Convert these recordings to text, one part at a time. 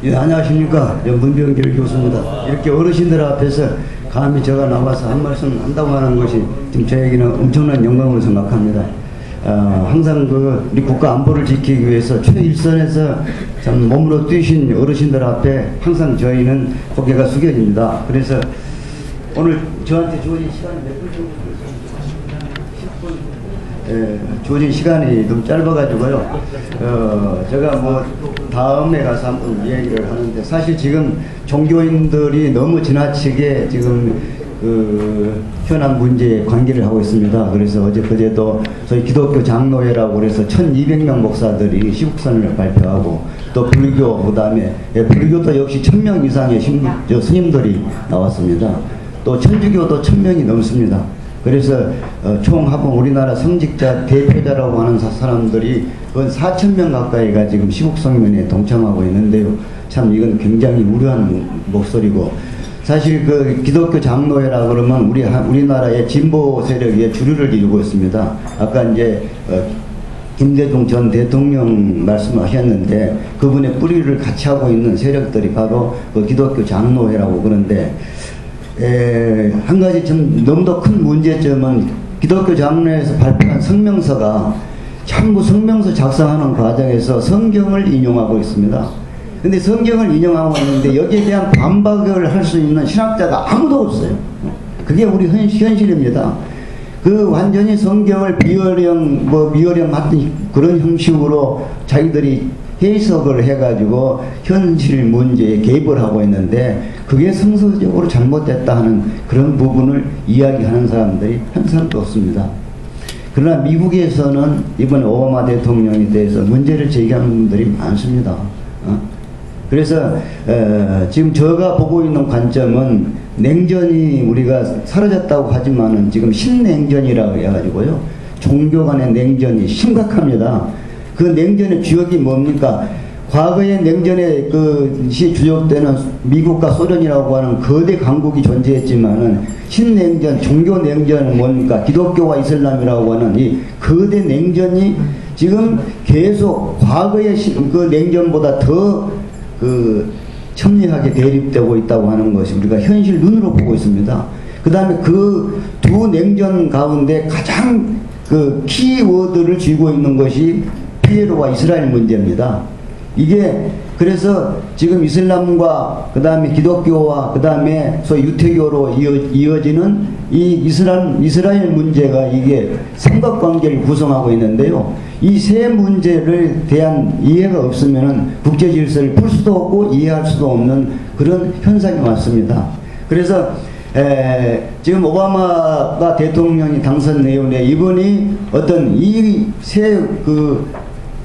예, 안녕하십니까. 문병길 교수입니다. 이렇게 어르신들 앞에서 감히 제가 나와서 한 말씀 한다고 하는 것이 지금 저에게는 엄청난 영광으로 생각합니다. 항상 우리 국가 안보를 지키기 위해서 최일선에서 참 몸으로 뛰신 어르신들 앞에 항상 저희는 고개가 숙여집니다. 그래서 오늘 저한테 주어진 시간이 몇 분 정도 주어진 시간이 좀 짧아가지고요. 제가 다음에 가서 한번 얘기를 하는데, 사실 지금 종교인들이 너무 지나치게 지금 현안 문제에 관계를 하고 있습니다. 그래서 그제도 저희 기독교 장로회라고 그래서 1200명 목사들이 시국선을 발표하고, 또 불교, 그 다음에 불교도 역시 1000명 이상의 스님들이 나왔습니다. 또 천주교도 1000명이 넘습니다. 그래서 총 합은 우리나라 성직자 대표자라고 하는 사람들이 건 4000명 가까이가 지금 시국성면에 동참하고 있는데요. 참 이건 굉장히 우려한 목소리고, 사실 기독교 장로회라 그러면 우리나라의 진보 세력의 주류를 이루고 있습니다. 아까 이제 김대중 전 대통령 말씀하셨는데, 그분의 뿌리를 같이 하고 있는 세력들이 바로 기독교 장로회라고 그러는데, 한 가지 좀 너무도 큰 문제점은 기독교 장로회에서 발표한 성명서가 전부 성명서 작성하는 과정에서 성경을 인용하고 있습니다. 근데 성경을 인용하고 있는데 여기에 대한 반박을 할 수 있는 신학자가 아무도 없어요. 그게 우리 현실입니다. 완전히 성경을 미어령 같은 그런 형식으로 자기들이 해석을 해가지고 현실 문제에 개입을 하고 있는데, 그게 성서적으로 잘못됐다 하는 그런 부분을 이야기하는 사람들이 한 사람도 없습니다. 그러나 미국에서는 이번에 오바마 대통령에 대해서 문제를 제기하는 분들이 많습니다. 그래서 지금 제가 보고 있는 관점은, 냉전이 우리가 사라졌다고 하지만은 지금 신냉전이라고 해가지고요, 종교 간의 냉전이 심각합니다. 그 냉전의 주역이 뭡니까? 과거의 냉전의 주역 때는 미국과 소련이라고 하는 거대 강국이 존재했지만은, 신냉전, 종교 냉전은 뭡니까? 기독교와 이슬람이라고 하는 이 거대 냉전이 지금 계속 과거의 냉전보다 더 첨예하게 대립되고 있다고 하는 것이 우리가 현실 눈으로 보고 있습니다. 그 다음에 그 두 냉전 가운데 가장 키워드를 쥐고 있는 것이 피에로와 이스라엘 문제입니다. 이게 그래서 지금 이슬람과 그 다음에 기독교와 그 다음에 소위 유태교로 이어지는 이 이스라엘 문제가 이게 삼각관계를 구성하고 있는데요. 이 세 문제를 대한 이해가 없으면은 국제 질서를 풀 수도 없고 이해할 수도 없는 그런 현상이 왔습니다. 그래서 지금 오바마 대통령이 당선 내용에 이분이 어떤 이 세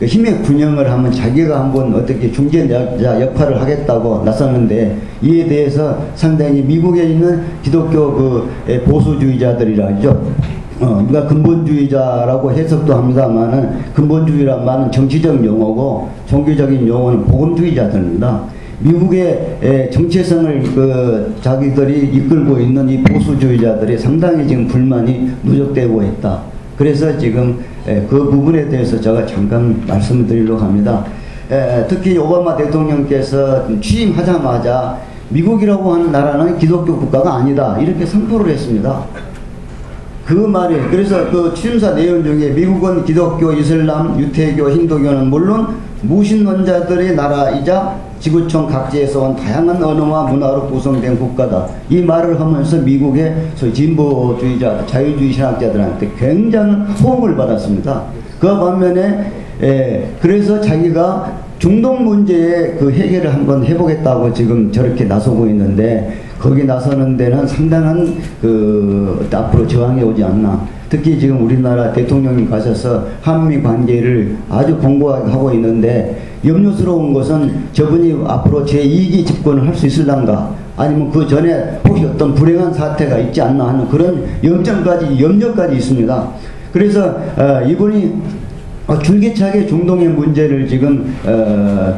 힘의 균형을 하면 자기가 한번 어떻게 중재자 역할을 하겠다고 나섰는데, 이에 대해서 상당히 미국에 있는 기독교 보수주의자들이라죠. 우리가 근본주의자라고 해석도 합니다만은, 근본주의란 말은 정치적 용어고 종교적인 용어는 복음주의자들입니다. 미국의 정체성을 자기들이 이끌고 있는 이 보수주의자들이 상당히 지금 불만이 누적되고 있다. 그래서 지금 그 부분에 대해서 제가 잠깐 말씀을 드리려고 합니다. 특히 오바마 대통령께서 취임하자마자 미국이라고 하는 나라는 기독교 국가가 아니다, 이렇게 선포를 했습니다. 그 말이, 그래서 취임사 내용 중에 미국은 기독교, 이슬람, 유태교, 힌두교는 물론 무신론자들의 나라이자 지구촌 각지에서 온 다양한 언어와 문화로 구성된 국가다, 이 말을 하면서 미국의 소위 진보주의자, 자유주의 신학자들한테 굉장한 호응을 받았습니다. 그 반면에 그래서 자기가 중동 문제의 해결을 한번 해보겠다고 지금 저렇게 나서고 있는데, 거기 나서는 데는 상당한 앞으로 저항이 오지 않나. 특히 지금 우리나라 대통령이 가셔서 한미 관계를 아주 공고하게 하고 있는데, 염려스러운 것은 저분이 앞으로 제2기 집권을 할 수 있을란가, 아니면 그 전에 혹시 어떤 불행한 사태가 있지 않나 하는 그런 염려까지 있습니다. 그래서 이분이 줄기차게 중동의 문제를 지금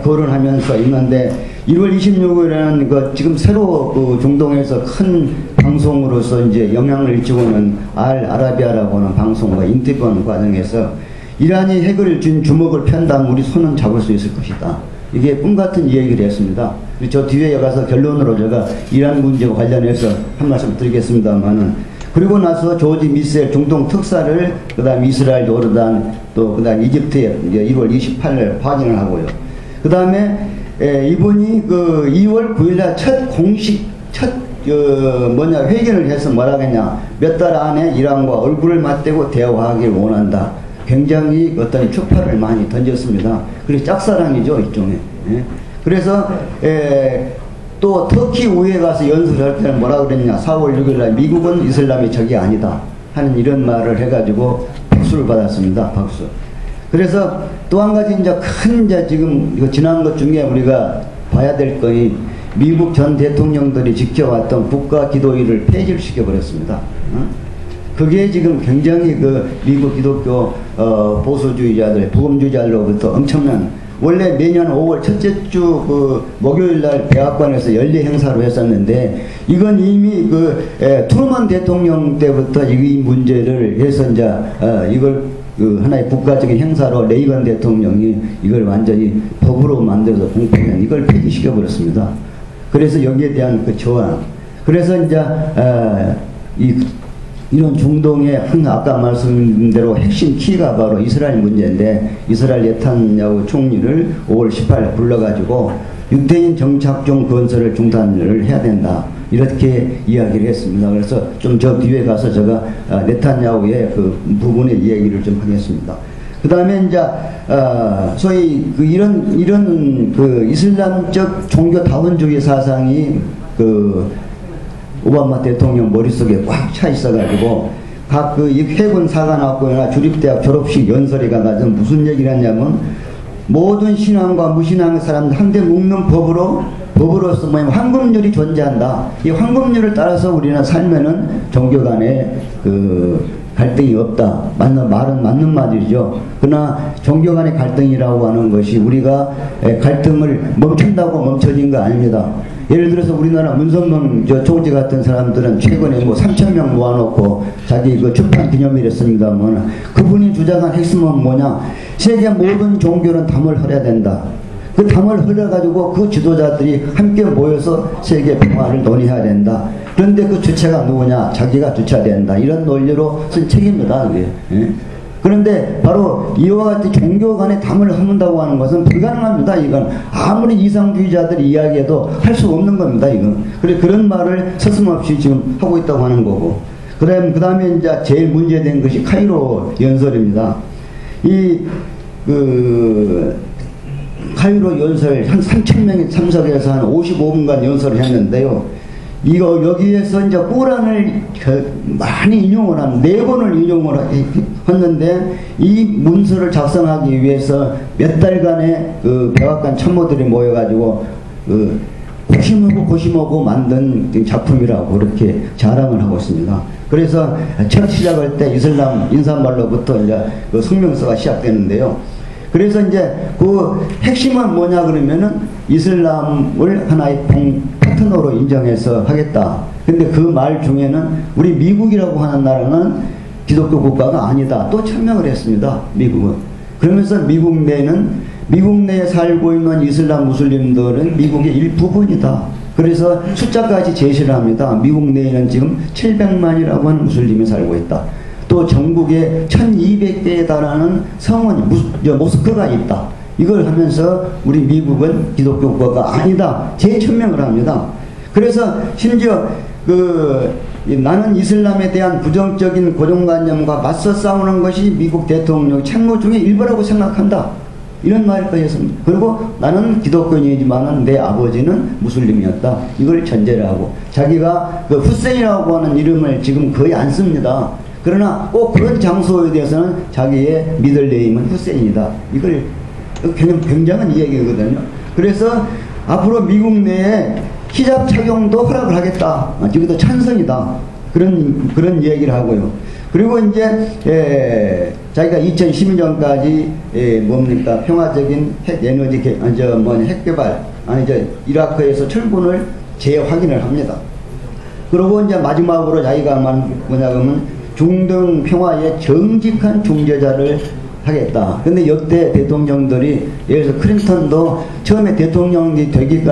거론하면서 있는데, 1월 26일에는 지금 새로 중동에서 큰 방송으로서 이제 영향을 미치고 있는 알아라비아라고 하는 방송과 인터뷰하는 과정에서, 이란이 핵을 준 주먹을 편다면 우리 손은 잡을 수 있을 것이다. 이게 꿈 같은 이야기를 했습니다. 저 뒤에 가서 결론으로 제가 이란 문제와 관련해서 한 말씀 드리겠습니다만은, 그리고 나서 조지 미셀 중동 특사를 그다음 이스라엘, 요르단, 또 그다음 이집트에 이제 1월 28일 파견을 하고요. 그다음에 이분이 그 2월 9일날 회견을 해서 뭐라겠냐, 몇 달 안에 이란과 얼굴을 맞대고 대화하길 원한다. 굉장히 어떤 축파를 많이 던졌습니다. 그래서 짝사랑이죠, 일종의. 예. 그래서 또 터키 우에 가서 연설할 때는 뭐라 그랬냐, 4월 6일날 미국은 이슬람의 적이 아니다 하는 이런 말을 해가지고 박수를 받았습니다. 박수. 그래서 또 한 가지 이제 큰 이제 지금 이거 지난 것 중에 우리가 봐야 될 거니, 미국 전 대통령들이 지켜왔던 국가 기도일을 폐지를 시켜버렸습니다. 그게 지금 굉장히 그 미국 기독교 보수주의자들, 복음주의자들로부터 엄청난, 원래 매년 5월 첫째 주 그 목요일날 백악관에서 연례 행사로 했었는데, 이건 이미 그 트루먼 대통령 때부터 이 문제를 해서 이제 이걸 그 하나의 국가적인 행사로 레이건 대통령이 이걸 완전히 법으로 만들어서 공표한, 이걸 폐지시켜 버렸습니다. 그래서 여기에 대한 그 저항. 그래서 이제 이런 중동의 아까 말씀드린 대로 핵심 키가 바로 이스라엘 문제인데, 이스라엘 네탄야후 총리를 5월 18일 불러가지고 유대인 정착종 건설을 중단을 해야 된다, 이렇게 이야기를 했습니다. 그래서 좀 저 뒤에 가서 제가 네탄야후의 그 부분의 이야기를 좀 하겠습니다. 그 다음에 이제 소위 그 이런 그 이슬람적 종교 다원주의 사상이 그 오바마 대통령 머릿속에 꽉 차 있어가지고, 각 그 해군 사관학교나 주립대학 졸업식 연설에 가가지고 무슨 얘기를 했냐면, 모든 신앙과 무신앙의 사람들 한데 묶는 법으로서 황금률이 존재한다. 이 황금률을 따라서 우리는 살면은 종교 간에 그 갈등이 없다. 말은 맞는 말이죠. 그러나 종교 간의 갈등이라고 하는 것이 우리가 갈등을 멈춘다고 멈춰진 거 아닙니다. 예를 들어서 우리나라 문선명 총재 같은 사람들은 최근에 뭐 3,000명 모아놓고 자기 그 출판 기념일 했습니다만, 그분이 주장한 핵심은 뭐냐, 세계 모든 종교는 담을 흘려야 된다. 그 담을 흘려가지고 그 지도자들이 함께 모여서 세계 평화를 논의해야 된다. 그런데 그 주체가 누구냐, 자기가 주체가 된다. 이런 논리로 쓴 책입니다, 그게. 예? 그런데 바로 이와 같이 종교 간에 담을 허문다고 하는 것은 불가능합니다. 이건 아무리 이상주의자들이 이야기해도 할 수 없는 겁니다. 이건. 그래, 그런 말을 서슴없이 지금 하고 있다고 하는 거고. 그 다음에 이제 제일 문제된 것이 카이로 연설입니다. 카이로 연설 한 3,000명이 참석해서 한 55분간 연설을 했는데요. 여기에서 이제 꾸란을 많이 인용을 한 4번을 인용을 했는데, 이 문서를 작성하기 위해서 몇 달간의 그 백악관 참모들이 모여가지고 고심하고 만든 작품이라고 그렇게 자랑을 하고 있습니다. 그래서 첫 시작할 때 이슬람 인사말로부터 이제 그 성명서가 시작되는데요. 그래서 이제 그 핵심은 뭐냐 그러면은 이슬람을 하나의 파트너로 인정해서 하겠다. 근데 그 말 중에는 우리 미국이라고 하는 나라는 기독교 국가가 아니다, 또 천명을 했습니다. 미국은. 그러면서 미국 내에 살고 있는 이슬람 무슬림들은 미국의 일부분이다. 그래서 숫자까지 제시를 합니다. 미국 내에는 지금 700만이라고 하는 무슬림이 살고 있다. 또 전국에 1200개에 달하는 성원, 모스크가 있다. 이걸 하면서 우리 미국은 기독교 국가가 아니다, 재천명을 합니다. 그래서 심지어 나는 이슬람에 대한 부정적인 고정관념과 맞서 싸우는 것이 미국 대통령 책무 중에 일부라고 생각한다, 이런 말까지 했습니다. 그리고 나는 기독교인이지만 내 아버지는 무슬림이었다, 이걸 전제를 하고, 자기가 그 후세인이라고 하는 이름을 지금 거의 안 씁니다. 그러나 꼭 그런 장소에 대해서는 자기의 미들네임은 후세인이다. 이걸 굉장한 이야기거든요. 그래서 앞으로 미국 내에 히잡 착용도 허락을 하겠다. 여기도 찬성이다. 그런 이야기를 하고요. 그리고 이제 자기가 2012년까지 뭡니까, 평화적인 핵 에너지 핵 개발, 이라크에서 철군을 재확인을 합니다. 그리고 이제 마지막으로 자기가 뭐냐 그러면 중동 평화의 정직한 중재자를 하겠다. 근데 역대 대통령들이 예를 들어서 클린턴도 처음에 대통령이 되기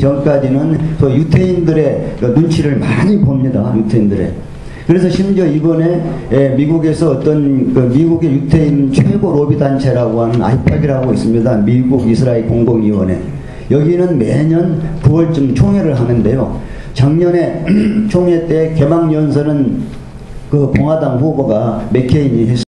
전까지는 그 유태인들의 그 눈치를 많이 봅니다. 유태인들의. 그래서 심지어 이번에 미국에서 어떤 그 미국의 유태인 최고 로비 단체라고 하는 아이팍이라고 있습니다. 미국 이스라엘 공공위원회. 여기는 매년 9월쯤 총회를 하는데요. 작년에 총회 때 개막연설은 그 공화당 후보가 맥케인이 했습니다.